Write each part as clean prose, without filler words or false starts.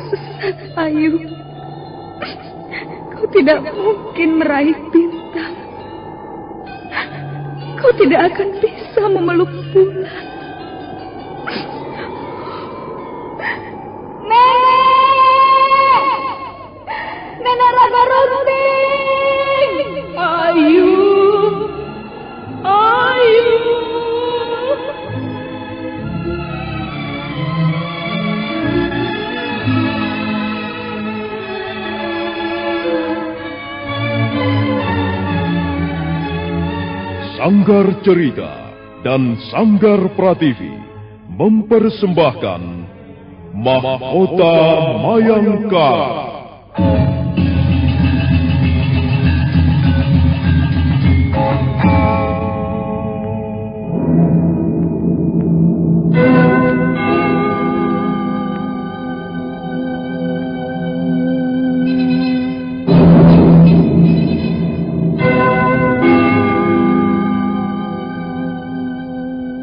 tersesat, Ayu. Kau tidak mungkin meraih bintang. Kau tidak akan bisa memeluk bulan. Nenek Raga Runting! Ayu! Ayu! Sanggar Cerita dan Sanggar Prativi mempersembahkan Mahkota Mayangkara.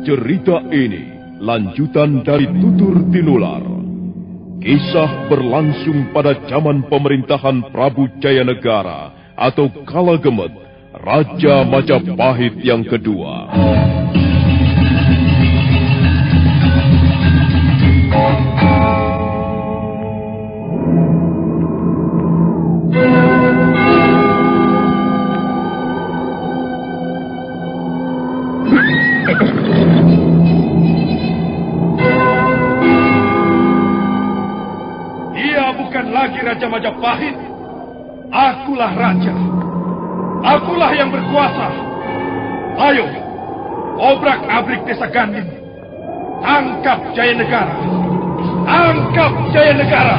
Cerita ini lanjutan dari Tutur Tinular. Kisah berlangsung pada zaman pemerintahan Prabu Jayanegara atau Kala Gemet, Raja Majapahit yang kedua. Raja Majapahit, akulah raja. Akulah yang berkuasa. Ayo, obrak-abrik desa Ganding. Tangkap Jayanegara. Tangkap Jayanegara.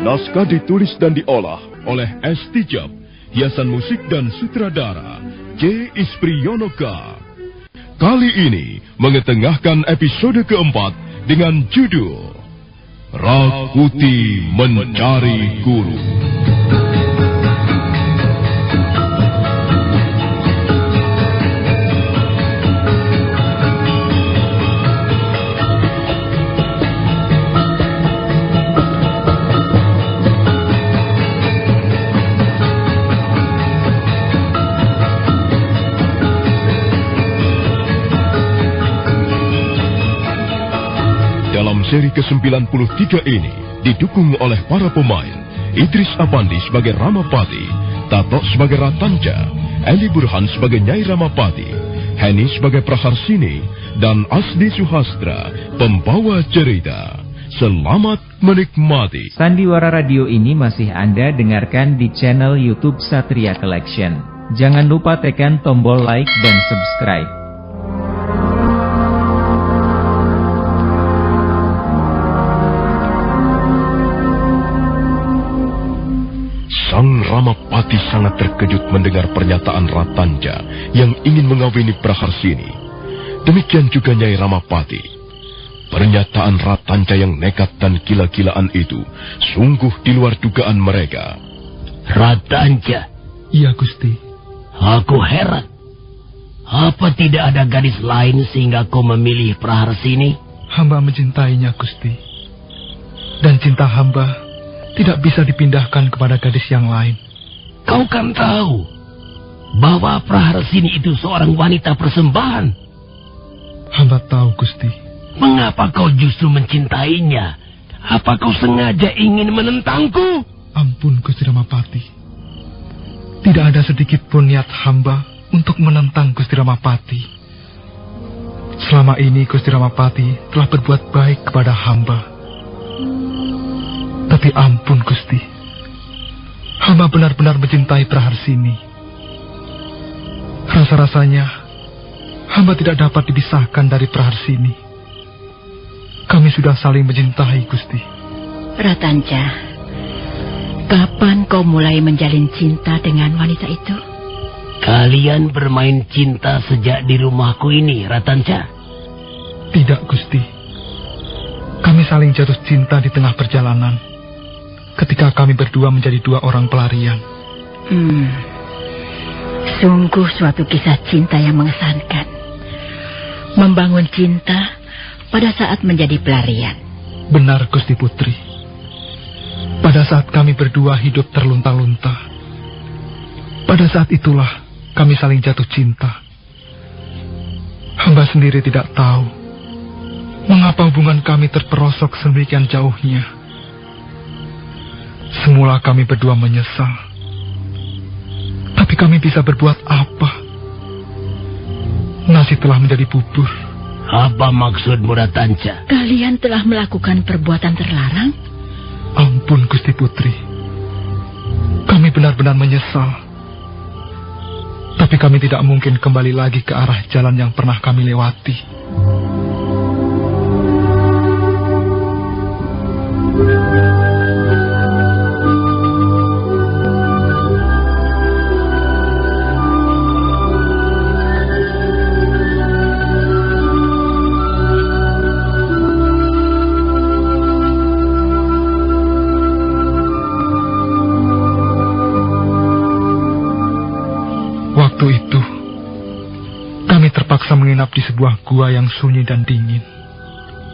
Naskah ditulis dan diolah oleh S. Tijab, hiasan musik dan sutradara J. Ispriyonoka. Kali ini mengetengahkan episode keempat dengan judul Rakuti Mencari Guru. Dalam seri ke-93 ini didukung oleh para pemain Idris Apandi sebagai Ramapati, Tato sebagai Ratanca, Eli Burhan sebagai Nyai Ramapati, Heni sebagai Praharsini, dan Asdi Suhastra, pembawa cerita. Selamat menikmati. Sandiwara Radio ini masih Anda dengarkan di channel YouTube Satria Collection. Jangan lupa tekan tombol like dan subscribe. Sang Ramapati sangat terkejut mendengar pernyataan Ratanja yang ingin mengawini Praharsini. Demikian juga Nyai Ramapati. Pernyataan Ratanja yang nekat dan gila-gilaan itu sungguh di luar dugaan mereka. Ratanja? Iya, Gusti. Aku heran. Apa tidak ada gadis lain sehingga kau memilih Praharsini? Hamba mencintainya, Gusti. Dan cinta hamba tidak bisa dipindahkan kepada gadis yang lain. Kau kan tahu bahwa Praharsini itu seorang wanita persembahan. Hamba tahu, Gusti. Mengapa kau justru mencintainya? Apa kau sengaja ingin menentangku? Ampun, Gusti Ramapati. Tidak ada sedikit pun niat hamba untuk menentang Gusti Ramapati. Selama ini Gusti Ramapati telah berbuat baik kepada hamba. Tapi ampun, Gusti. Hamba benar-benar mencintai Praharsini. Rasa-rasanya hamba tidak dapat dipisahkan dari Praharsini. Kami sudah saling mencintai, Gusti. Ratanja, kapan kau mulai menjalin cinta dengan wanita itu? Kalian bermain cinta sejak di rumahku ini, Ratanja? Tidak, Gusti. Kami saling jatuh cinta di tengah perjalanan, ketika kami berdua menjadi dua orang pelarian. Sungguh suatu kisah cinta yang mengesankan. Membangun cinta pada saat menjadi pelarian. Benar, Gusti Putri. Pada saat kami berdua hidup terlunta-lunta, pada saat itulah kami saling jatuh cinta. Hamba sendiri tidak tahu mengapa hubungan kami terperosok sedemikian jauhnya. Semula kami berdua menyesal, tapi kami bisa berbuat apa? Nasi telah menjadi bubur. Apa maksudmu, Ratanja? Kalian telah melakukan perbuatan terlarang? Ampun, Gusti Putri. Kami benar-benar menyesal. Tapi kami tidak mungkin kembali lagi ke arah jalan yang pernah kami lewati. Waktu itu, kami terpaksa menginap di sebuah gua yang sunyi dan dingin,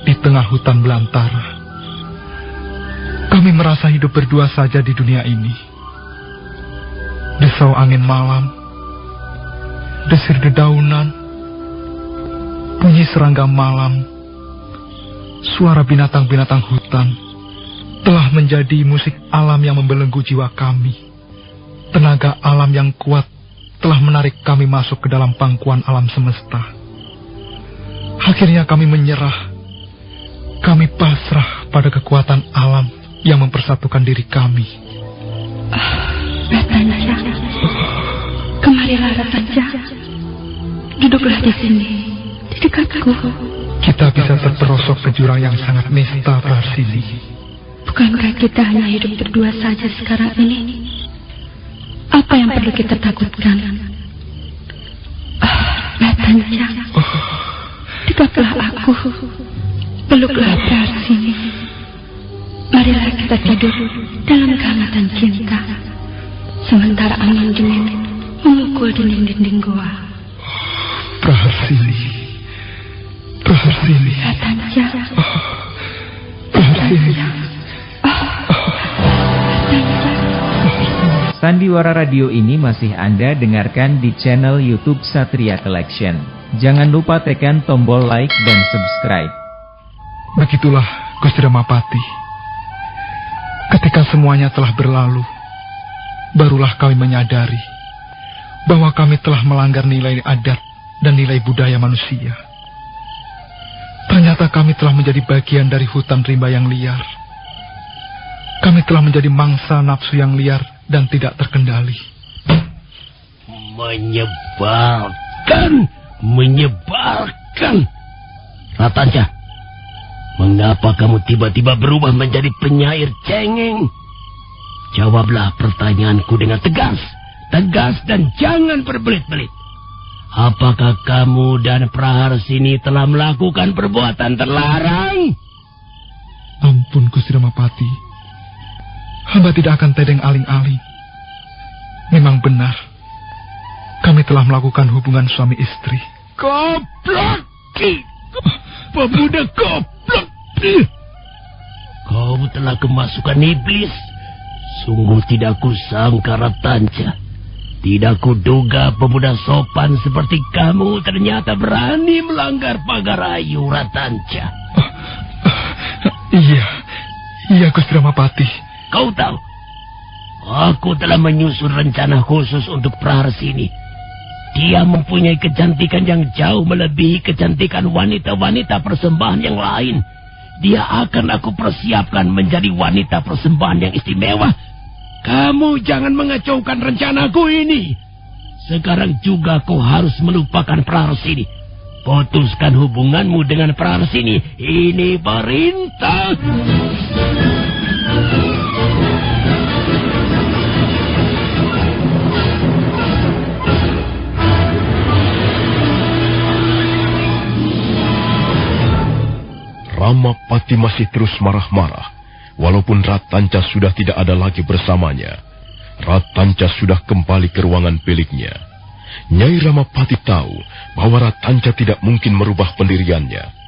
di tengah hutan belantara. Kami merasa hidup berdua saja di dunia ini. Desau angin malam, desir dedaunan, bunyi serangga malam, suara binatang-binatang hutan, telah menjadi musik alam yang membelenggu jiwa kami. Tenaga alam yang kuat telah menarik kami masuk ke dalam pangkuan alam semesta. Akhirnya kami menyerah. Kami pasrah pada kekuatan alam yang mempersatukan diri kami. Ratanja, kemarilah Ratanja. Duduklah di sini, di dekatku. Kita bisa terperosok ke jurang yang sangat nista, Praharsini. Bukankah kita hanya hidup berdua saja sekarang ini? Apa yang perlu kita takutkan? Ratanja, dekatlah aku. Peluklah Praharsini. Marilah kita tidur dalam kehangatan cinta, sementara angin dingin memukul dinding-dinding goa. Praharsini, Praharsini, Ratanja, Praharsini. Sandiwara Radio ini masih Anda dengarkan di channel YouTube Satria Collection. Jangan lupa tekan tombol like dan subscribe. Begitulah Gusti Ramapati. Ketika semuanya telah berlalu, barulah kami menyadari bahwa kami telah melanggar nilai adat dan nilai budaya manusia. Ternyata kami telah menjadi bagian dari hutan rimba yang liar. Kami telah menjadi mangsa nafsu yang liar dan tidak terkendali. Menyebalkan. Ratanja, mengapa kamu tiba-tiba berubah menjadi penyair cengeng? Jawablah pertanyaanku dengan tegas. Tegas dan jangan berbelit-belit. Apakah kamu dan Praharsini telah melakukan perbuatan terlarang? Ampun, Gusti Ramapati. Hamba tidak akan tedeng aling-aling. Memang benar, kami telah melakukan hubungan suami istri. Goblok! Pemuda goblok! Kau telah kemasukan iblis. Sungguh tidak kusangka, Ratanja. Tidak kuduga pemuda sopan seperti kamu ternyata berani melanggar pagar ayu, Ratanja. Iya, Gusti Ramapati. Kau tahu, aku telah menyusun rencana khusus untuk Praharsini. Dia mempunyai kecantikan yang jauh melebihi kecantikan wanita-wanita persembahan yang lain. Dia akan aku persiapkan menjadi wanita persembahan yang istimewa. Kamu jangan mengacaukan rencanaku ini. Sekarang juga kau harus melupakan Praharsini. Putuskan hubunganmu dengan Praharsini. Ini perintah. Ramapati masih terus marah-marah. Walaupun Ratanca sudah tidak ada lagi bersamanya. Ratanca sudah kembali ke ruangan biliknya. Nyai Ramapati tahu bahwa Ratanca tidak mungkin merubah pendiriannya.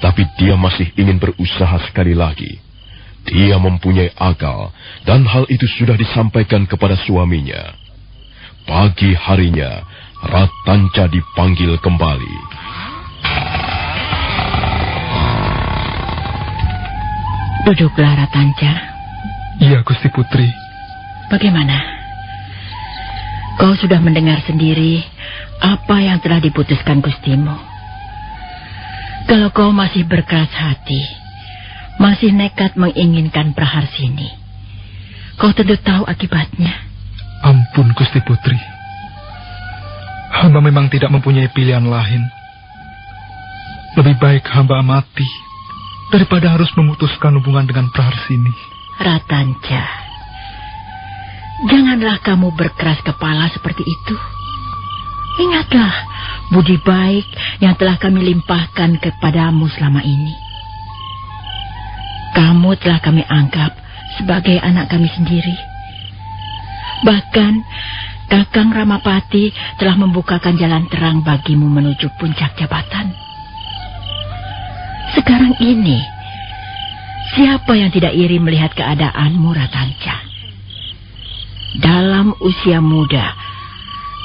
Tapi dia masih ingin berusaha sekali lagi. Dia mempunyai akal dan hal itu sudah disampaikan kepada suaminya. Pagi harinya, Ratanca dipanggil kembali. Duduklah, Ratanca. Iya, Gusti Putri. Bagaimana? Kau sudah mendengar sendiri apa yang telah diputuskan Gustimu. Kalau kau masih berkeras hati, masih nekat menginginkan Praharsini, kau tentu tahu akibatnya. Ampun, Gusti Putri. Hamba memang tidak mempunyai pilihan lain. Lebih baik hamba mati daripada harus memutuskan hubungan dengan Praharsini. Ratanca, janganlah kamu berkeras kepala seperti itu. Ingatlah budi baik yang telah kami limpahkan kepadamu selama ini. Kamu telah kami anggap sebagai anak kami sendiri. Bahkan Kakang Ramapati telah membukakan jalan terang bagimu menuju puncak jabatan. Sekarang ini, siapa yang tidak iri melihat keadaanmu, Ratanca? Dalam usia muda,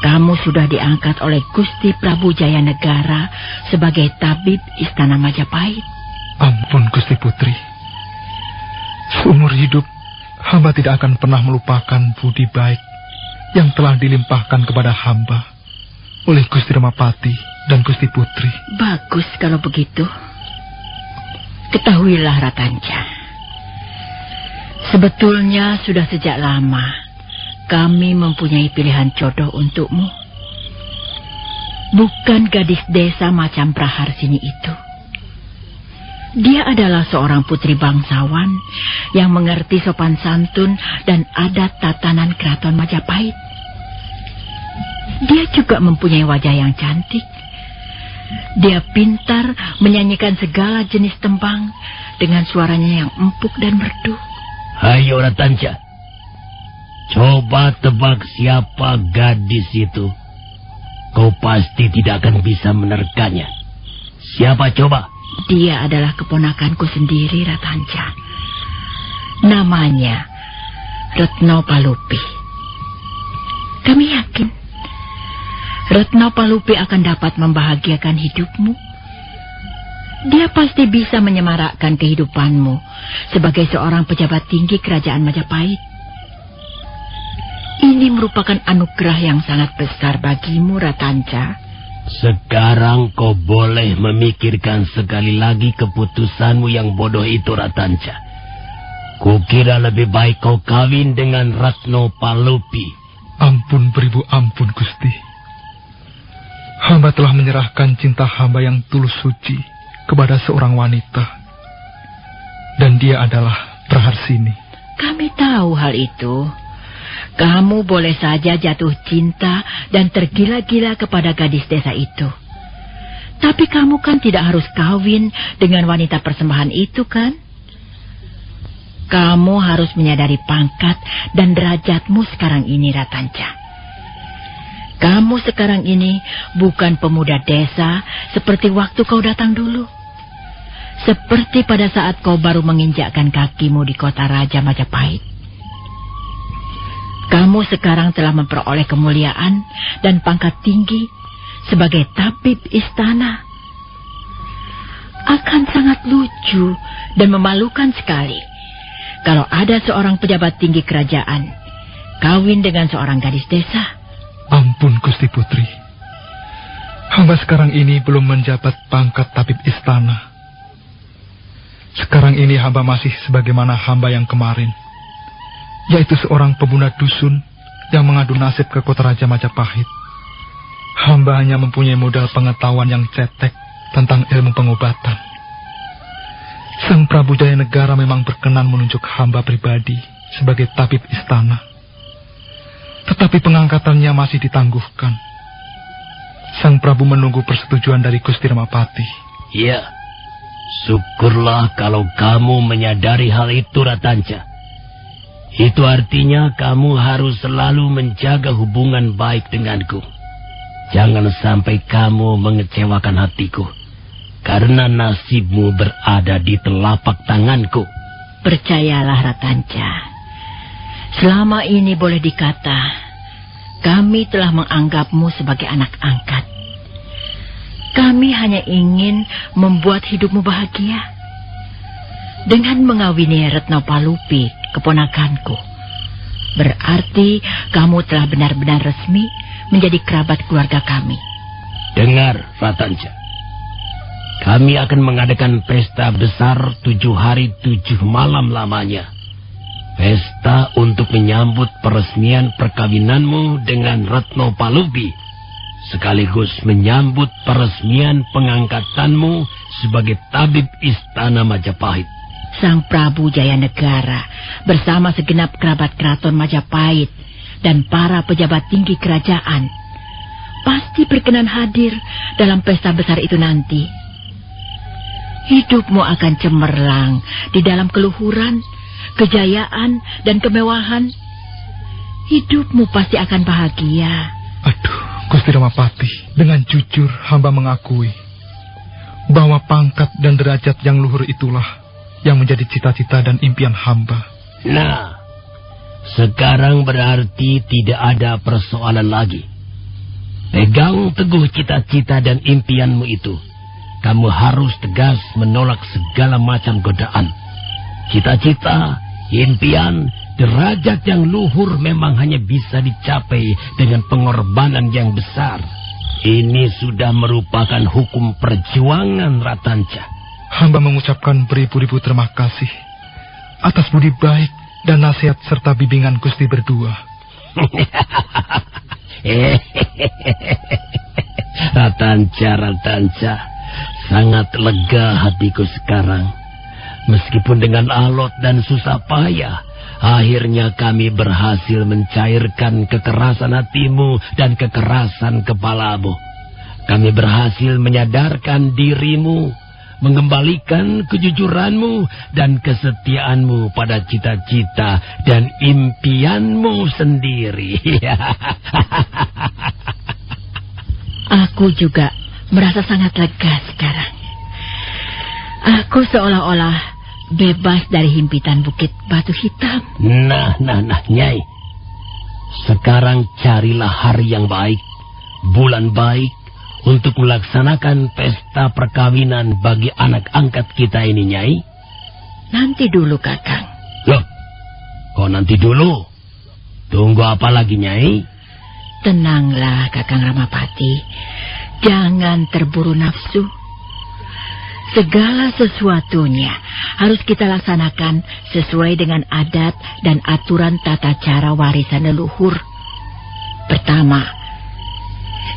kamu sudah diangkat oleh Gusti Prabu Jayanegara sebagai tabib Istana Majapahit. Ampun, Gusti Putri. Seumur hidup, hamba tidak akan pernah melupakan budi baik yang telah dilimpahkan kepada hamba oleh Gusti Ramapati dan Gusti Putri. Bagus kalau begitu. Ketahuilah, Ratanca, sebetulnya sudah sejak lama kami mempunyai pilihan jodoh untukmu. Bukan gadis desa macam Praharsini itu. Dia adalah seorang putri bangsawan yang mengerti sopan santun dan adat tatanan keraton Majapahit. Dia juga mempunyai wajah yang cantik. Dia pintar menyanyikan segala jenis tembang dengan suaranya yang empuk dan merdu. Hayo, Ratanca. Coba tebak siapa gadis itu. Kau pasti tidak akan bisa menerkanya. Siapa coba? Dia adalah keponakanku sendiri, Ratanca. Namanya Retno Palupi. Kami yakin Retno Palupi akan dapat membahagiakan hidupmu. Dia pasti bisa menyemarakkan kehidupanmu sebagai seorang pejabat tinggi kerajaan Majapahit. Ini merupakan anugerah yang sangat besar bagimu, Ratanca. Sekarang kau boleh memikirkan sekali lagi keputusanmu yang bodoh itu, Ratanca. Kukira lebih baik kau kawin dengan Retno Palupi. Ampun, beribu ampun, Gusti. Hamba telah menyerahkan cinta hamba yang tulus suci kepada seorang wanita. Dan dia adalah Praharsini. Kami tahu hal itu. Kamu boleh saja jatuh cinta dan tergila-gila kepada gadis desa itu. Tapi kamu kan tidak harus kawin dengan wanita persembahan itu, kan? Kamu harus menyadari pangkat dan derajatmu sekarang ini, Ratanca. Kamu sekarang ini bukan pemuda desa seperti waktu kau datang dulu. Seperti pada saat kau baru menginjakkan kakimu di kota Raja Majapahit. Kamu sekarang telah memperoleh kemuliaan dan pangkat tinggi sebagai tabib istana. Akan sangat lucu dan memalukan sekali kalau ada seorang pejabat tinggi kerajaan kawin dengan seorang gadis desa. Ampun, Gusti Putri. Hamba sekarang ini belum menjabat pangkat tabib istana. Sekarang ini hamba masih sebagaimana hamba yang kemarin, yaitu seorang pemuda dusun yang mengadu nasib ke kota Raja Majapahit. Hamba hanya mempunyai modal pengetahuan yang cetek tentang ilmu pengobatan. Sang Prabu Jayanegara memang berkenan menunjuk hamba pribadi sebagai tabib istana. Tetapi pengangkatannya masih ditangguhkan. Sang Prabu menunggu persetujuan dari Gusti Ramapati. Iya, syukurlah kalau kamu menyadari hal itu, Ratanca. Itu artinya kamu harus selalu menjaga hubungan baik denganku. Jangan sampai kamu mengecewakan hatiku, karena nasibmu berada di telapak tanganku. Percayalah, Ratanca. Selama ini boleh dikata, kami telah menganggapmu sebagai anak angkat. Kami hanya ingin membuat hidupmu bahagia. Dengan mengawini Retno Palupi, keponakanku, berarti kamu telah benar-benar resmi menjadi kerabat keluarga kami. Dengar, Ratanca. Kami akan mengadakan pesta besar 7 hari 7 malam lamanya. Pesta untuk menyambut peresmian perkawinanmu dengan Retno Palupi, sekaligus menyambut peresmian pengangkatanmu sebagai tabib istana Majapahit. Sang Prabu Jayanegara bersama segenap kerabat keraton Majapahit dan para pejabat tinggi kerajaan pasti berkenan hadir dalam pesta besar itu nanti. Hidupmu akan cemerlang di dalam keluhuran, kejayaan, dan kemewahan. Hidupmu pasti akan bahagia. Aduh, Gusti Ramapati, dengan jujur hamba mengakui bahwa pangkat dan derajat yang luhur itulah yang menjadi cita-cita dan impian hamba. Nah, sekarang berarti tidak ada persoalan lagi. Pegang teguh cita-cita dan impianmu itu. Kamu harus tegas menolak segala macam godaan. Cita-cita, impian, derajat yang luhur memang hanya bisa dicapai dengan pengorbanan yang besar. Ini sudah merupakan hukum perjuangan, Ratanca. Hamba mengucapkan beribu-ribu terima kasih atas budi baik dan nasihat serta bimbingan Gusti berdua. Ratanca, sangat lega hatiku sekarang. Meskipun dengan alot dan susah payah, akhirnya kami berhasil mencairkan kekerasan hatimu dan kekerasan kepalamu. Kami berhasil menyadarkan dirimu, mengembalikan kejujuranmu dan kesetiaanmu pada cita-cita dan impianmu sendiri. Aku juga merasa sangat lega sekarang. Aku seolah-olah bebas dari himpitan bukit batu hitam. Nah, Nyai. Sekarang carilah hari yang baik, bulan baik, untuk melaksanakan pesta perkawinan bagi anak angkat kita ini, Nyai. Nanti dulu, Kakang. Loh, kok nanti dulu? Tunggu apa lagi, Nyai? Tenanglah, Kakang Ramapati. Jangan terburu nafsu. Segala sesuatunya harus kita laksanakan sesuai dengan adat dan aturan tata cara warisan leluhur. Pertama,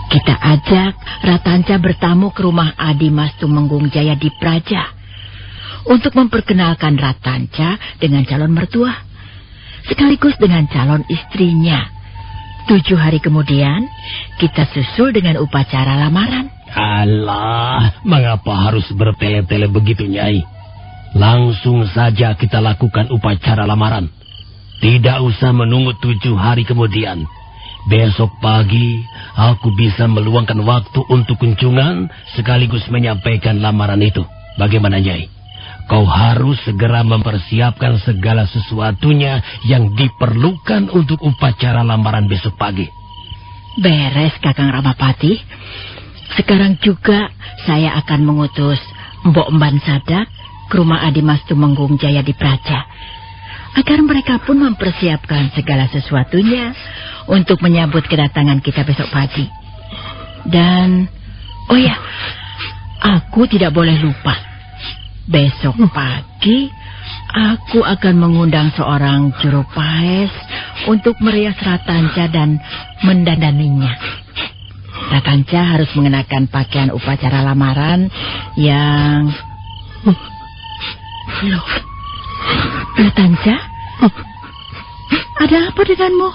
kita ajak Ratanca bertamu ke rumah Adi Mas Tumenggung Jaya di Praja untuk memperkenalkan Ratanca dengan calon mertua, sekaligus dengan calon istrinya. 7 hari kemudian, kita susul dengan upacara lamaran. Alah, mengapa harus bertele-tele begitu, Nyai? Langsung saja kita lakukan upacara lamaran. Tidak usah menunggu 7 hari kemudian. Besok pagi, aku bisa meluangkan waktu untuk kunjungan sekaligus menyampaikan lamaran itu. Bagaimana, Nyai? Kau harus segera mempersiapkan segala sesuatunya yang diperlukan untuk upacara lamaran besok pagi. Beres, Kakang Ramapati. Sekarang juga saya akan mengutus Mbok Mban Sadak ke rumah Adi Mas Tumenggung Jaya di Praja, agar mereka pun mempersiapkan segala sesuatunya untuk menyambut kedatangan kita besok pagi. Dan, oh ya, aku tidak boleh lupa. Besok pagi, aku akan mengundang seorang juru paes untuk merias Ratanca dan mendandaninya. Ratanca harus mengenakan pakaian upacara lamaran yang... Loh, Ratanca? Ada apa denganmu?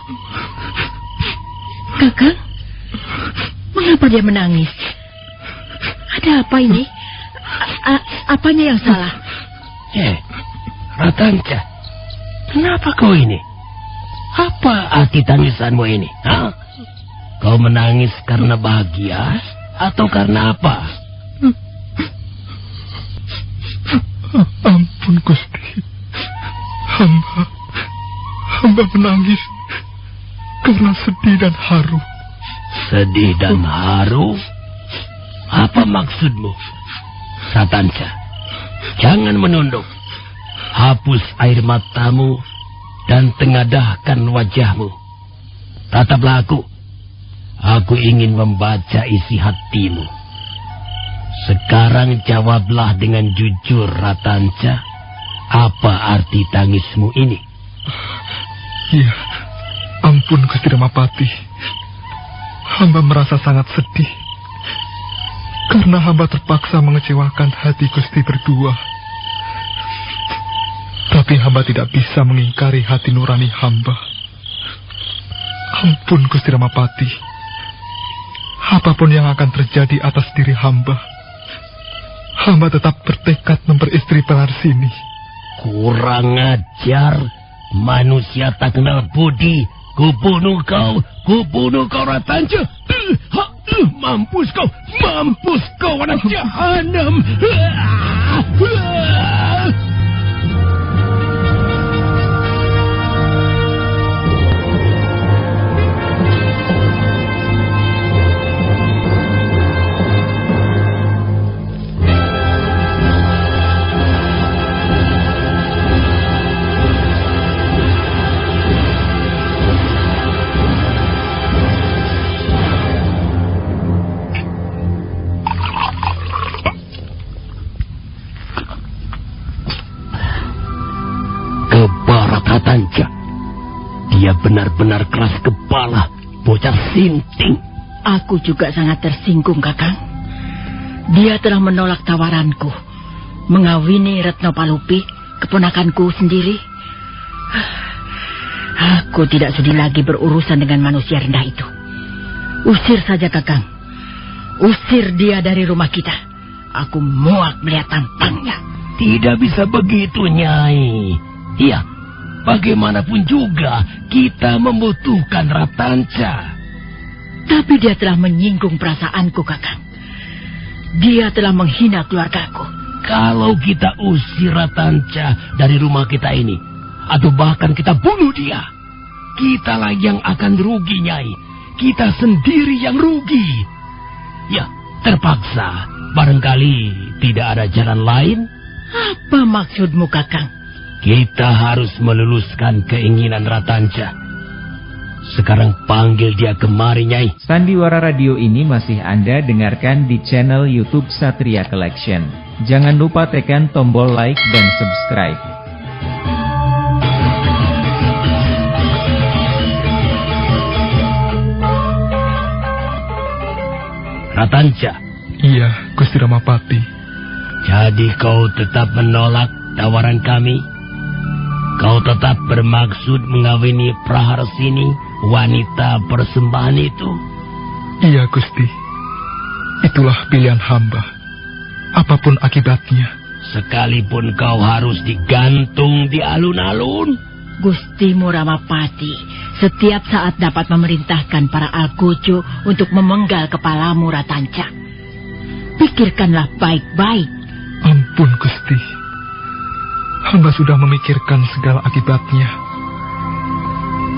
Kakang? Mengapa dia menangis? Ada apa ini? Apanya yang salah? Ratanca, kenapa kau ini? Apa arti tangisanmu ini? Hah? Kau menangis karena bahagia atau karena apa? Ampun Gusti. Hamba menangis karena sedih dan haru. Sedih dan haru? Apa maksudmu? Ratanca, jangan menunduk. Hapus air matamu dan tengadahkan wajahmu. Tataplah aku. Aku ingin membaca isi hatimu. Sekarang jawablah dengan jujur, Ratanca. Apa arti tangismu ini? Iya, ampun Gusti Ramapati. Hamba merasa sangat sedih karena hamba terpaksa mengecewakan hati Gusti berdua. Tapi hamba tidak bisa mengingkari hati nurani hamba. Ampun Gusti Ramapati. Apapun yang akan terjadi atas diri hamba tetap bertekad memperistri Praharsini. Kurang ajar, manusia tak kenal budi. Kubunuh kau Ratanca. Mampus kau anak jahanam. Ratanca, dia benar-benar keras kepala, bocah sinting. Aku juga sangat tersinggung, Kakang. Dia telah menolak tawaranku mengawini Retno Palupi, keponakanku sendiri. Aku tidak sudi lagi berurusan dengan manusia rendah itu. Usir saja, Kakang. Usir dia dari rumah kita. Aku muak melihat tampangnya. Tidak bisa begitu, Nyai. Iya, bagaimanapun juga kita membutuhkan Ratanca. Tapi dia telah menyinggung perasaanku, Kakang. Dia telah menghina keluargaku. Kalau kita usir Ratanca dari rumah kita ini, atau bahkan kita bunuh dia, kitalah yang akan rugi, Nyai. Kita sendiri yang rugi. Ya, terpaksa. Barangkali tidak ada jalan lain. Apa maksudmu, Kakang? Kita harus meluluskan keinginan Ratanca. Sekarang panggil dia kemari, Nyai. Sandiwara Radio ini masih Anda dengarkan di channel YouTube Satria Collection. Jangan lupa tekan tombol like dan subscribe. Ratanca. Iya, Gusti Ramapati. Jadi kau tetap menolak tawaran kami? Kau tetap bermaksud mengawini Praharsini, wanita persembahan itu? Iya, Gusti. Itulah pilihan hamba. Apapun akibatnya. Sekalipun kau harus digantung di alun-alun? Gustimu Ramapati setiap saat dapat memerintahkan para algojo untuk memenggal kepalamu, Ratanca. Pikirkanlah baik-baik. Ampun, Gusti. Hamba sudah memikirkan segala akibatnya.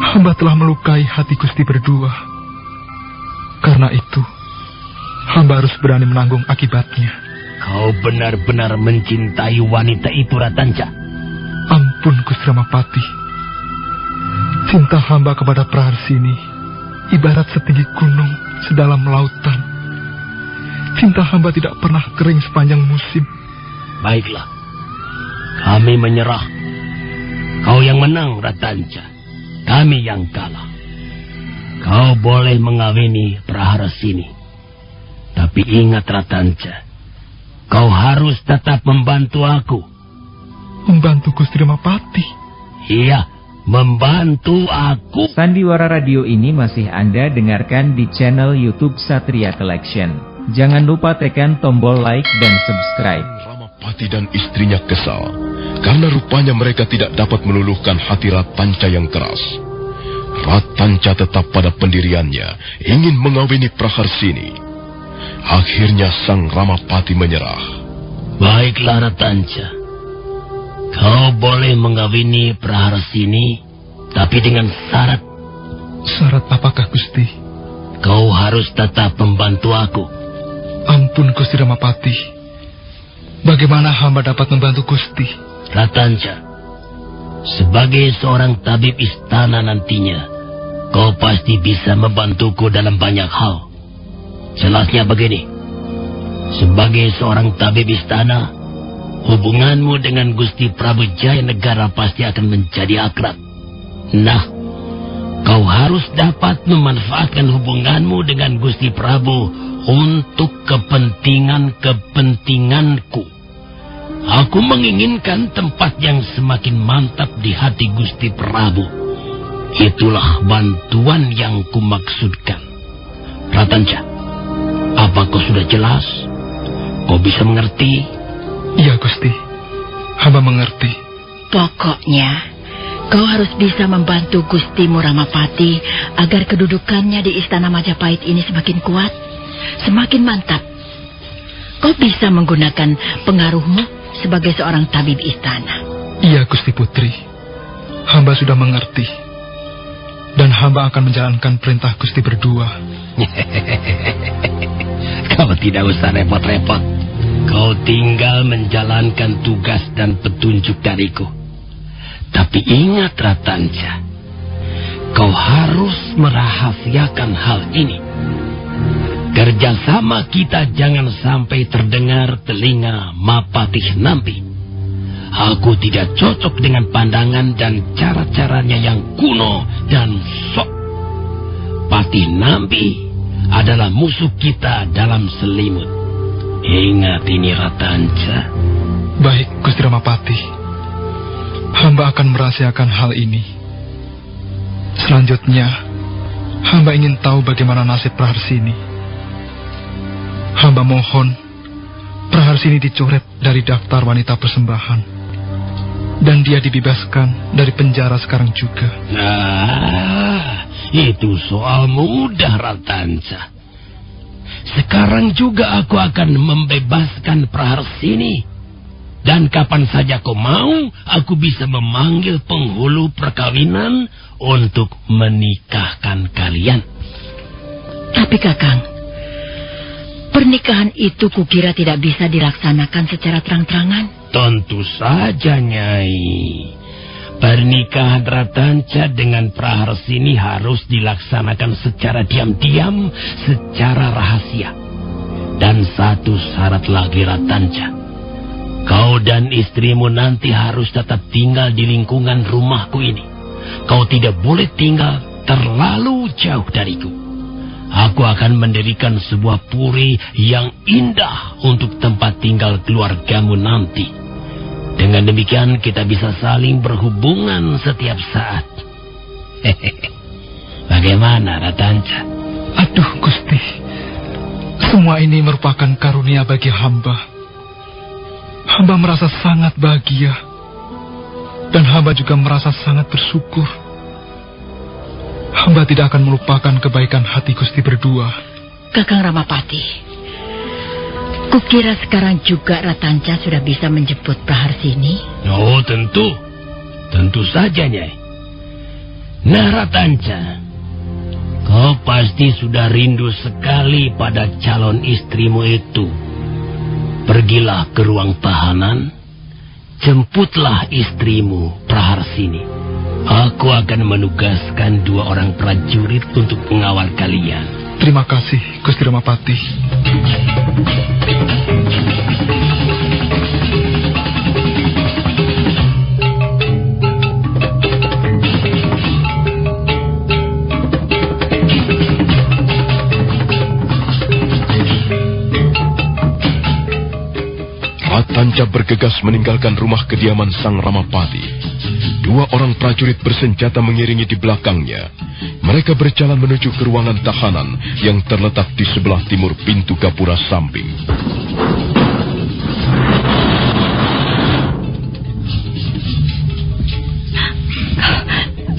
Hamba telah melukai hati Gusti berdua. Karena itu, hamba harus berani menanggung akibatnya. Kau benar-benar mencintai wanita itu, Ratanca? Ampun, Gusti Ramapati. Cinta hamba kepada Praharsini ibarat setinggi gunung sedalam lautan. Cinta hamba tidak pernah kering sepanjang musim. Baiklah, kami menyerah. Kau yang menang, Ratanca. Kami yang kalah. Kau boleh mengawini Praharsini. Tapi ingat Ratanca, kau harus tetap membantu aku. Membantu Gusti Ramapati? Iya, membantu aku. Sandiwara radio ini masih Anda dengarkan di channel YouTube Satria Collection. Jangan lupa tekan tombol like dan subscribe. Ramapati dan istrinya kesal karena rupanya mereka tidak dapat meluluhkan hati Ratanca yang keras. Ratanca tetap pada pendiriannya, ingin mengawini Praharsini. Akhirnya sang Ramapati menyerah. Baiklah Ratanca, kau boleh mengawini Praharsini, tapi dengan syarat. Syarat apakah Gusti? Kau harus tetap membantu aku. Ampun Gusti Ramapati, bagaimana hamba dapat membantu Gusti? Ratanca, sebagai seorang tabib istana nantinya, kau pasti bisa membantuku dalam banyak hal. Jelasnya begini, sebagai seorang tabib istana, hubunganmu dengan Gusti Prabu Jayanegara pasti akan menjadi akrab. Nah, kau harus dapat memanfaatkan hubunganmu dengan Gusti Prabu untuk kepentinganku. Aku menginginkan tempat yang semakin mantap di hati Gusti Prabu. Itulah bantuan yang kumaksudkan. Ratanca, apa kau sudah jelas? Kau bisa mengerti? Iya Gusti, hamba mengerti. Pokoknya, kau harus bisa membantu Gusti Ramapati agar kedudukannya di Istana Majapahit ini semakin kuat, semakin mantap. Kau bisa menggunakan pengaruhmu sebagai seorang tabib istana. Iya Gusti Putri, hamba sudah mengerti. Dan hamba akan menjalankan perintah Gusti berdua. Kau tidak usah repot-repot. Kau tinggal menjalankan tugas dan petunjuk dariku. Tapi ingat Ratanca, kau harus merahasiakan hal ini. Kerjasama kita jangan sampai terdengar telinga Mapatih Nampi. Aku tidak cocok dengan pandangan dan cara-caranya yang kuno dan sok. Patih Nampi adalah musuh kita dalam selimut. Ingat ini Ratanca. Baik Gusti Ramapati, hamba akan merahasiakan hal ini. Selanjutnya, hamba ingin tahu bagaimana nasib Praharsini. Hamba mohon Praharsini dicoret dari daftar wanita persembahan, dan dia dibebaskan dari penjara sekarang juga. Nah, itu soal mudah Ratanca. Sekarang juga aku akan membebaskan Praharsini. Dan kapan saja kau mau, aku bisa memanggil penghulu perkawinan untuk menikahkan kalian. Tapi Kakang, pernikahan itu kukira tidak bisa dilaksanakan secara terang-terangan. Tentu saja, Nyai. Pernikahan Ratanca dengan Praharsini harus dilaksanakan secara diam-diam, secara rahasia. Dan satu syarat lagi Ratanca. Kau dan istrimu nanti harus tetap tinggal di lingkungan rumahku ini. Kau tidak boleh tinggal terlalu jauh dariku. Aku akan mendirikan sebuah puri yang indah untuk tempat tinggal keluargamu nanti. Dengan demikian kita bisa saling berhubungan setiap saat. Bagaimana Ratanca? Aduh Gusti, semua ini merupakan karunia bagi hamba. Hamba merasa sangat bahagia. Dan hamba juga merasa sangat bersyukur. Hamba tidak akan melupakan kebaikan hati Gusti berdua. Kakang Ramapati, kukira sekarang juga Ratanca sudah bisa menjemput Praharsini. Oh, tentu. Tentu saja, Nyai. Nah, Ratanca, kau pasti sudah rindu sekali pada calon istrimu itu. Pergilah ke ruang tahanan, jemputlah istrimu, Praharsini. Aku akan menugaskan 2 orang prajurit untuk mengawal kalian. Terima kasih, Gusti Ramapati. Ratanca bergegas meninggalkan rumah kediaman sang Ramapati. 2 orang prajurit bersenjata mengiringi di belakangnya. Mereka berjalan menuju ke ruangan tahanan yang terletak di sebelah timur pintu gapura samping.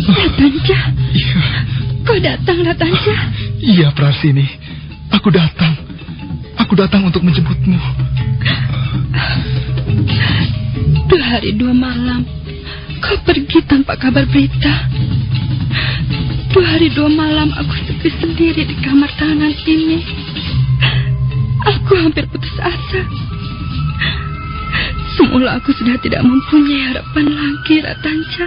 Ratanca, kau datang, Ratanca? Iya, Prasini. Aku datang. Aku datang untuk menjemputmu. 2 hari 2 malam kau pergi tanpa kabar berita. 2 hari 2 malam aku sepi sendiri di kamar tahanan ini. Aku hampir putus asa. Semula aku sudah tidak mempunyai harapan lagi, Ratanca.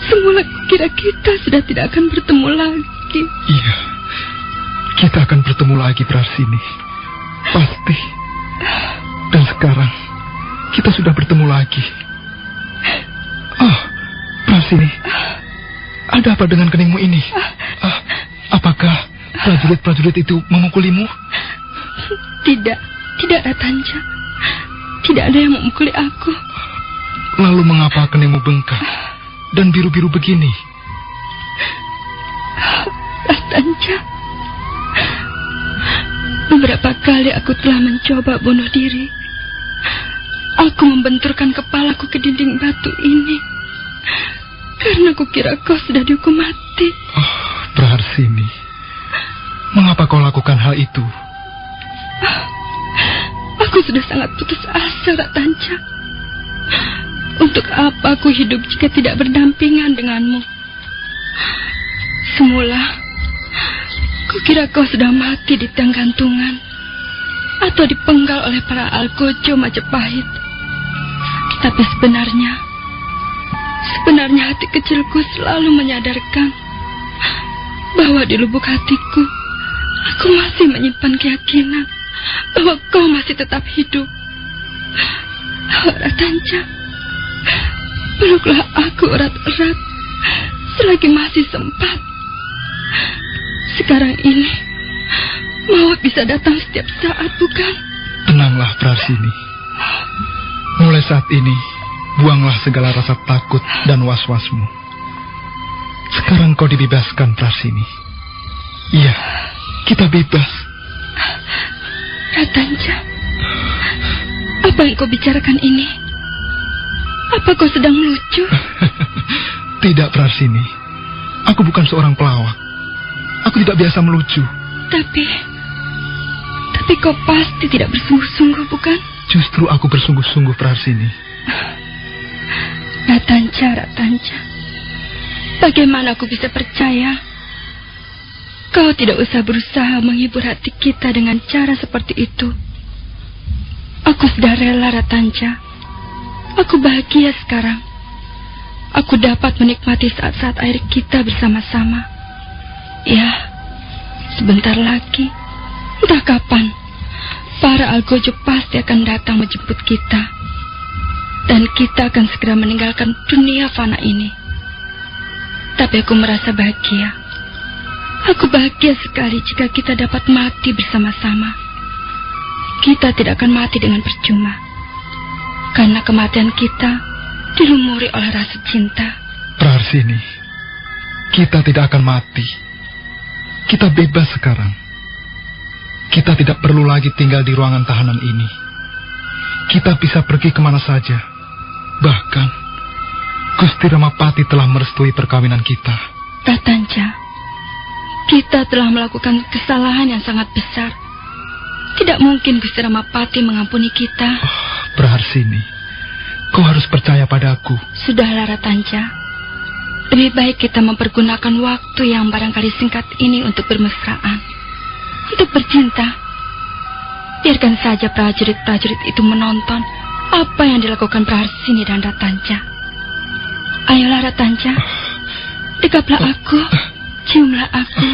Semula kira kita sudah tidak akan bertemu lagi. Iya, kita akan bertemu lagi, Prasini. Pasti. Dan sekarang kita sudah bertemu lagi. Prasini, ada apa dengan keningmu ini? Apakah prajurit-prajurit itu memukulimu? Tidak, Ratanca. Tidak ada yang memukuli aku. Lalu mengapa keningmu bengkak dan biru-biru begini? Ratanca, beberapa kali aku telah mencoba bunuh diri. Aku membenturkan kepalaku ke dinding batu ini karena kukira kau sudah dihukum mati. Praharsini, mengapa kau lakukan hal itu? Aku sudah sangat putus asa, Ratanca. Untuk apa aku hidup jika tidak berdampingan denganmu? Semula kukira kau sudah mati di tiang gantungan atau dipenggal oleh para algojo Majapahit. Tapi sebenarnya hati kecilku selalu menyadarkan bahwa di lubuk hatiku aku masih menyimpan keyakinan bahwa kau masih tetap hidup. Ratanca, peluklah aku erat-erat selagi masih sempat. Sekarang ini maut bisa datang setiap saat, bukan? Tenanglah, Prasini. Mulai saat ini, buanglah segala rasa takut dan was-wasmu. Sekarang kau dibebaskan, Prasini. Iya, kita bebas. Ratanca, apa yang kau bicarakan ini? Apa kau sedang melucu? Tidak, Prasini. Aku bukan seorang pelawak. Aku tidak biasa melucu. Tapi kau pasti tidak bersungguh-sungguh, bukan? Justru aku bersungguh-sungguh, Prasini. Ratanca, bagaimana aku bisa percaya? Kau tidak usah berusaha menghibur hati kita dengan cara seperti itu. Aku sudah rela, Ratanca. Aku bahagia sekarang. Aku dapat menikmati saat-saat akhir kita bersama-sama. Ya, sebentar lagi, entah kapan, para algojo pasti akan datang menjemput kita. Dan kita akan segera meninggalkan dunia fana ini. Tapi aku merasa bahagia. Aku bahagia sekali jika kita dapat mati bersama-sama. Kita tidak akan mati dengan percuma. Karena kematian kita dilumuri oleh rasa cinta. Praharsini, kita tidak akan mati. Kita bebas sekarang. Kita tidak perlu lagi tinggal di ruangan tahanan ini. Kita bisa pergi kemana saja. Bahkan, Gusti Ramapati telah merestui perkawinan kita. Ratanca, kita telah melakukan kesalahan yang sangat besar. Tidak mungkin Gusti Ramapati mengampuni kita. Praharsini, kau harus percaya padaku. Sudahlah, Ratanca. Lebih baik kita mempergunakan waktu yang barangkali singkat ini untuk bermesraan. Untuk bercinta. Biarkan saja prajurit-prajurit itu menonton apa yang dilakukan Praharsini dan Ratanca. Ayolah, Ratanca. Dekaplah aku. Ciumlah aku.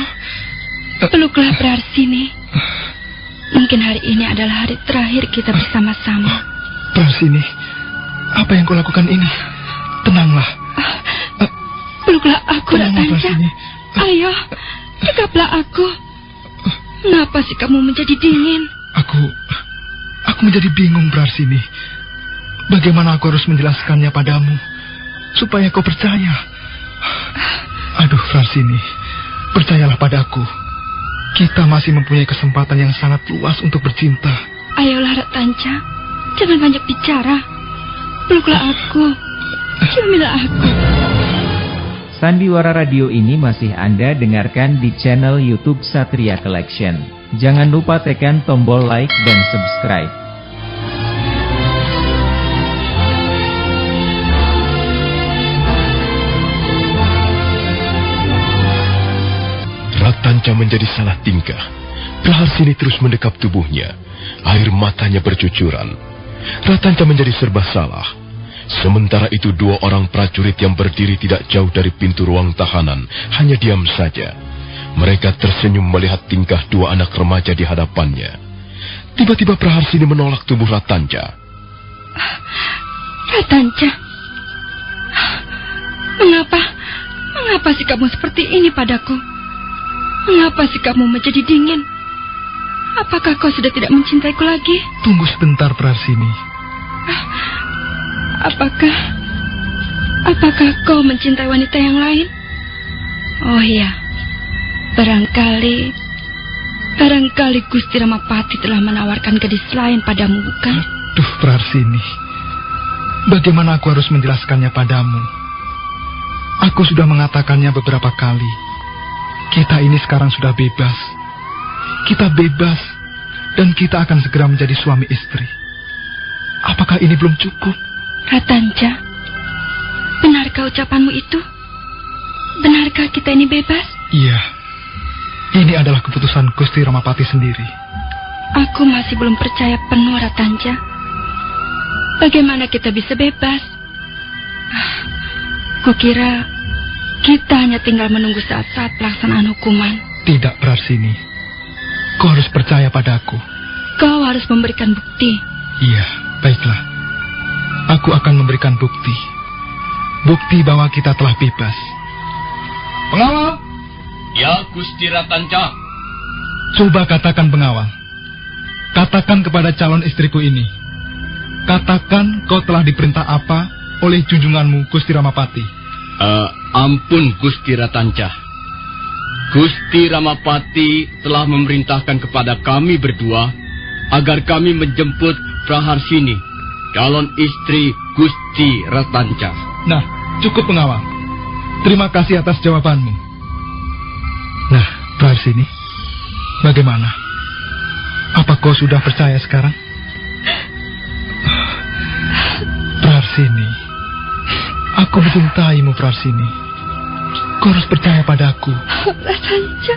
Peluklah Praharsini. Mungkin hari ini adalah hari terakhir kita bersama-sama. Praharsini, apa yang kau lakukan ini? Tenanglah. Peluklah aku, Ratanca. Ayo, dekaplah aku. Kenapa sikapmu menjadi dingin? Aku Aku menjadi bingung, Praharsini. Bagaimana aku harus menjelaskannya padamu supaya kau percaya? Aduh, Praharsini, percayalah padaku. Kita masih mempunyai kesempatan yang sangat luas untuk bercinta. Ayolah, Ratanca. Jangan banyak bicara. Peluklah aku. Ciumilah aku. Sandiwara Radio ini masih Anda dengarkan di channel YouTube Satria Collection. Jangan lupa tekan tombol like dan subscribe. Ratanca menjadi salah tingkah. Praharsini terus mendekap tubuhnya. Air matanya bercucuran. Ratanca menjadi serba salah. Sementara itu dua orang prajurit yang berdiri tidak jauh dari pintu ruang tahanan hanya diam saja. Mereka tersenyum melihat tingkah dua anak remaja di hadapannya. Tiba-tiba Praharsini menolak tubuh Ratanca. Ratanca, mengapa sikapmu seperti ini padaku? Mengapa sikapmu menjadi dingin? Apakah kau sudah tidak mencintaiku lagi? Tunggu sebentar, Praharsini. Apakah kau mencintai wanita yang lain? Oh iya, barangkali Gusti Ramapati telah menawarkan gadis lain padamu, bukan? Aduh, Praharsini, bagaimana aku harus menjelaskannya padamu? Aku sudah mengatakannya beberapa kali. Kita ini sekarang sudah bebas. Kita bebas, dan kita akan segera menjadi suami istri. Apakah ini belum cukup? Ratanca, benarkah ucapanmu itu? Benarkah kita ini bebas? Iya, ini adalah keputusan Gusti Ramapati sendiri. Aku masih belum percaya penuh, Ratanca. Bagaimana kita bisa bebas? Kukira kita hanya tinggal menunggu saat-saat pelaksanaan hukuman. Tidak, Praharsini. Kau harus percaya padaku. Kau harus memberikan bukti. Iya, baiklah. Aku akan memberikan bukti. Bukti bahwa kita telah bebas. Pengawal! Ya, Gusti Ratanca. Coba katakan, pengawal. Katakan kepada calon istriku ini. Katakan kau telah diperintah apa oleh junjunganmu Gusti Ramapati. Ampun, Gusti Ratanca. Gusti Ramapati telah memerintahkan kepada kami berdua agar kami menjemput Praharsini, calon istri Gusti Ratanca. Nah, cukup, pengawal. Terima kasih atas jawabanmu. Nah, Praharsini, bagaimana? Apa kau sudah percaya sekarang? Praharsini, aku mencintaimu, Praharsini. Kau harus percaya padaku. Ratanca.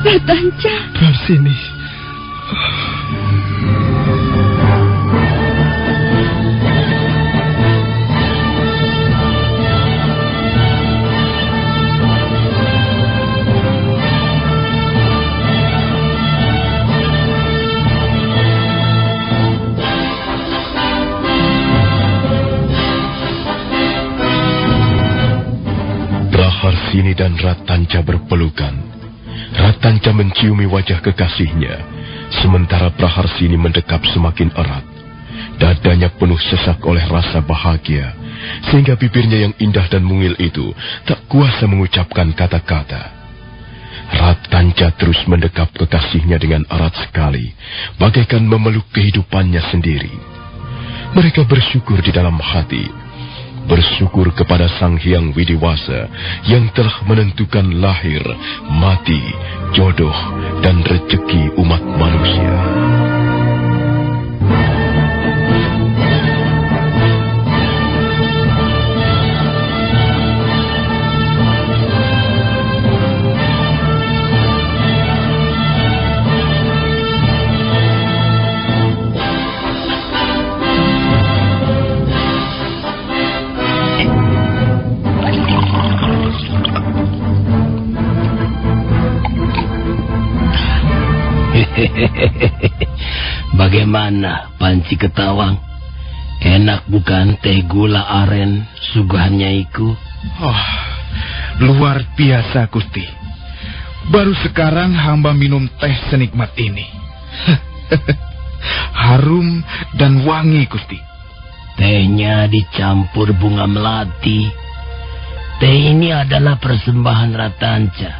Ratanca. Praharsini. Praharsini dan Ratanca berpelukan. Ratanca menciumi wajah kekasihnya, sementara Praharsini mendekap semakin erat. Dadanya penuh sesak oleh rasa bahagia, sehingga bibirnya yang indah dan mungil itu tak kuasa mengucapkan kata-kata. Ratanca terus mendekap kekasihnya dengan erat sekali, bagaikan memeluk kehidupannya sendiri. Mereka bersyukur di dalam hati. Bersyukur kepada Sang Hyang Widiwasa yang telah menentukan lahir, mati, jodoh, dan rezeki umat manusia. Bagaimana, Panci Ketawang? Enak bukan teh gula aren suguhannya iku? Oh, luar biasa, Gusti. Baru sekarang hamba minum teh senikmat ini. harum dan wangi, Gusti. Tehnya dicampur bunga melati. Teh ini adalah persembahan Ratanca.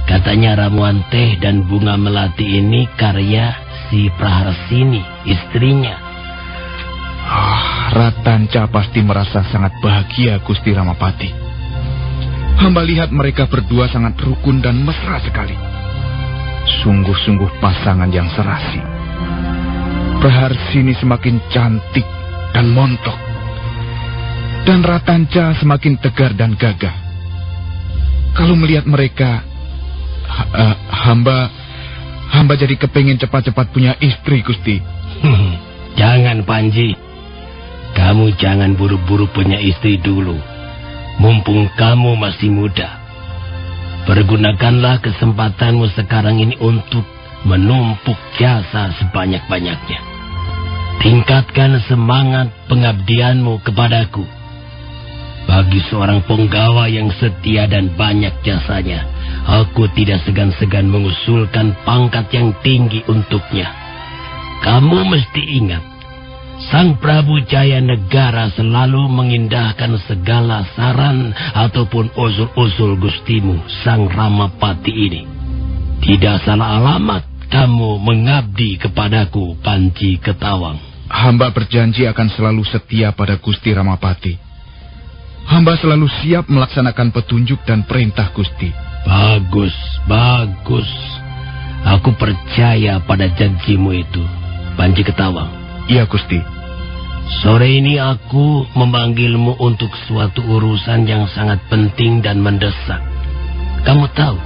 Katanya ramuan teh dan bunga melati ini karya si Praharsini, istrinya. Ratanca pasti merasa sangat bahagia, Gusti Ramapati. Hamba lihat mereka berdua sangat rukun dan mesra sekali. Sungguh-sungguh pasangan yang serasi. Praharsini semakin cantik dan montok, dan Ratanca semakin tegar dan gagah. Kalau melihat mereka, hamba jadi kepingin cepat-cepat punya istri, Gusti. Jangan, Panji. Kamu jangan buru-buru punya istri dulu. Mumpung kamu masih muda. Pergunakanlah kesempatanmu sekarang ini untuk menumpuk jasa sebanyak-banyaknya. Tingkatkan semangat pengabdianmu kepadaku. Bagi seorang penggawa yang setia dan banyak jasanya, aku tidak segan-segan mengusulkan pangkat yang tinggi untuknya. Kamu mesti ingat, Sang Prabu Jaya Negara selalu mengindahkan segala saran ataupun usul-usul gustimu, Sang Ramapati ini. Tidak salah alamat kamu mengabdi kepadaku, Panji Ketawang. Hamba berjanji akan selalu setia pada Gusti Ramapati. Hamba selalu siap melaksanakan petunjuk dan perintah Gusti. Bagus, bagus. Aku percaya pada janjimu itu, Panji Ketawang. Iya, Gusti. Sore ini aku memanggilmu untuk suatu urusan yang sangat penting dan mendesak. Kamu tahu,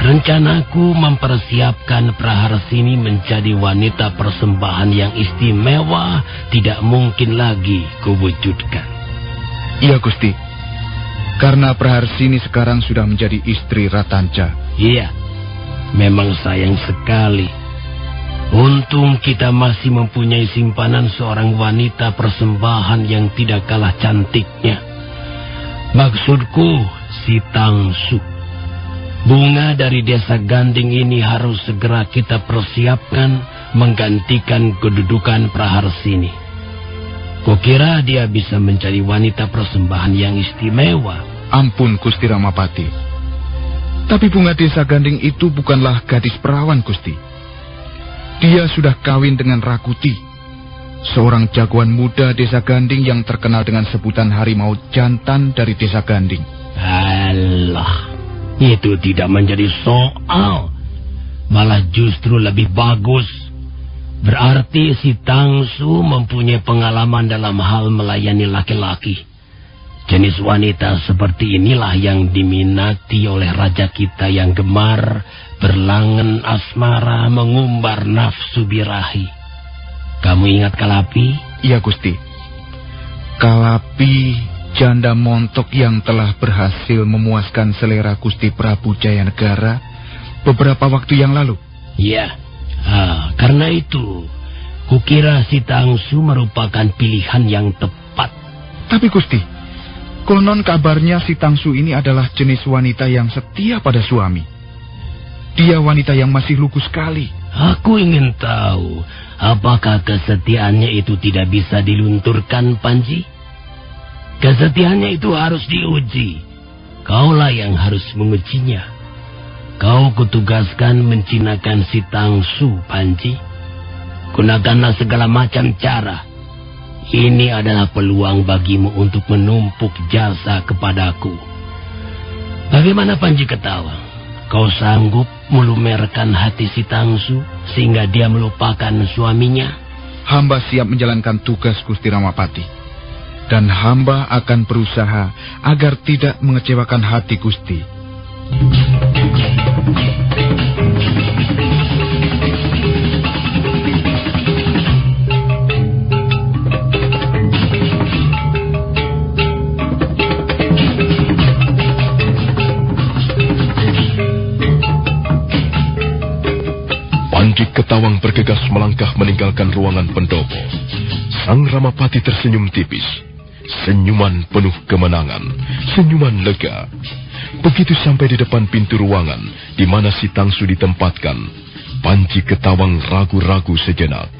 rencanaku mempersiapkan Praharsini menjadi wanita persembahan yang istimewa tidak mungkin lagi kuwujudkan. Iya, Gusti. Karena Praharsini sekarang sudah menjadi istri Ratanca. Iya, memang sayang sekali. Untung kita masih mempunyai simpanan seorang wanita persembahan yang tidak kalah cantiknya. Maksudku, si Tangsu. Bunga dari desa Ganding ini harus segera kita persiapkan menggantikan kedudukan Praharsini. Kukira dia bisa menjadi wanita persembahan yang istimewa. Ampun, Gusti Ramapati. Tapi bunga desa Ganding itu bukanlah gadis perawan, Gusti. Dia sudah kawin dengan Rakuti, seorang jagoan muda desa Ganding yang terkenal dengan sebutan harimau jantan dari desa Ganding. Alah, itu tidak menjadi soal. Malah justru lebih bagus. Berarti si Tangsu mempunyai pengalaman dalam hal melayani laki-laki. Jenis wanita seperti inilah yang diminati oleh raja kita yang gemar berlangen asmara mengumbar nafsu birahi. Kamu ingat Kalapi? Iya, Gusti. Kalapi, janda montok yang telah berhasil memuaskan selera Gusti Prabu Jaya Negara beberapa waktu yang lalu. Iya, karena itu kukira si Tangsu merupakan pilihan yang tepat. Tapi Gusti, konon kabarnya si Tangsu ini adalah jenis wanita yang setia pada suami. Dia wanita yang masih lugu sekali. Aku ingin tahu, apakah kesetiaannya itu tidak bisa dilunturkan, Panji? Kesetiaannya itu harus diuji. Kaulah yang harus mengujinya. Kau kutugaskan menjinakkan si Tangsu, Panji. Gunakanlah segala macam cara. Ini adalah peluang bagimu untuk menumpuk jasa kepadaku. Bagaimana, Panji Ketawang? Kau sanggup melumerkan hati si Tangsu sehingga dia melupakan suaminya? Hamba siap menjalankan tugas Gusti Ramapati. Dan hamba akan berusaha agar tidak mengecewakan hati Gusti. Panji Ketawang bergegas melangkah meninggalkan ruangan pendopo. Sang Ramapati tersenyum tipis. Senyuman penuh kemenangan, senyuman lega. Begitu sampai di depan pintu ruangan di mana si Tangsu ditempatkan, Panji Ketawang ragu-ragu sejenak.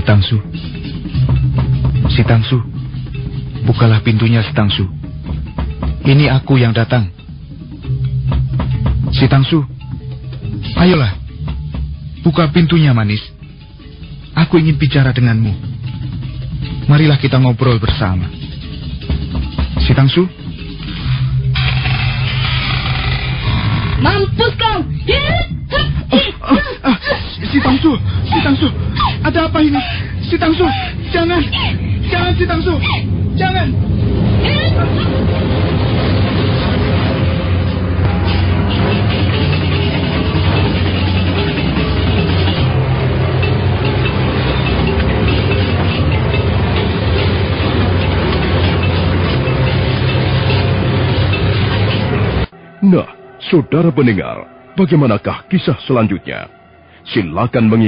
Tangsu. Si Tangsu. Bukalah pintunya, Si Tangsu. Ini aku yang datang. Si Tangsu. Ayolah. Buka pintunya, manis. Aku ingin bicara denganmu. Marilah kita ngobrol bersama. Si Tangsu. Mampus kau! Si Tangsu. Si Tangsu. Ada apa ini? Si Tangsu. Jangan. Jangan, Si Tangsu. Jangan. Nah, saudara pendengar, bagaimanakah kisah selanjutnya? Silakan mengikuti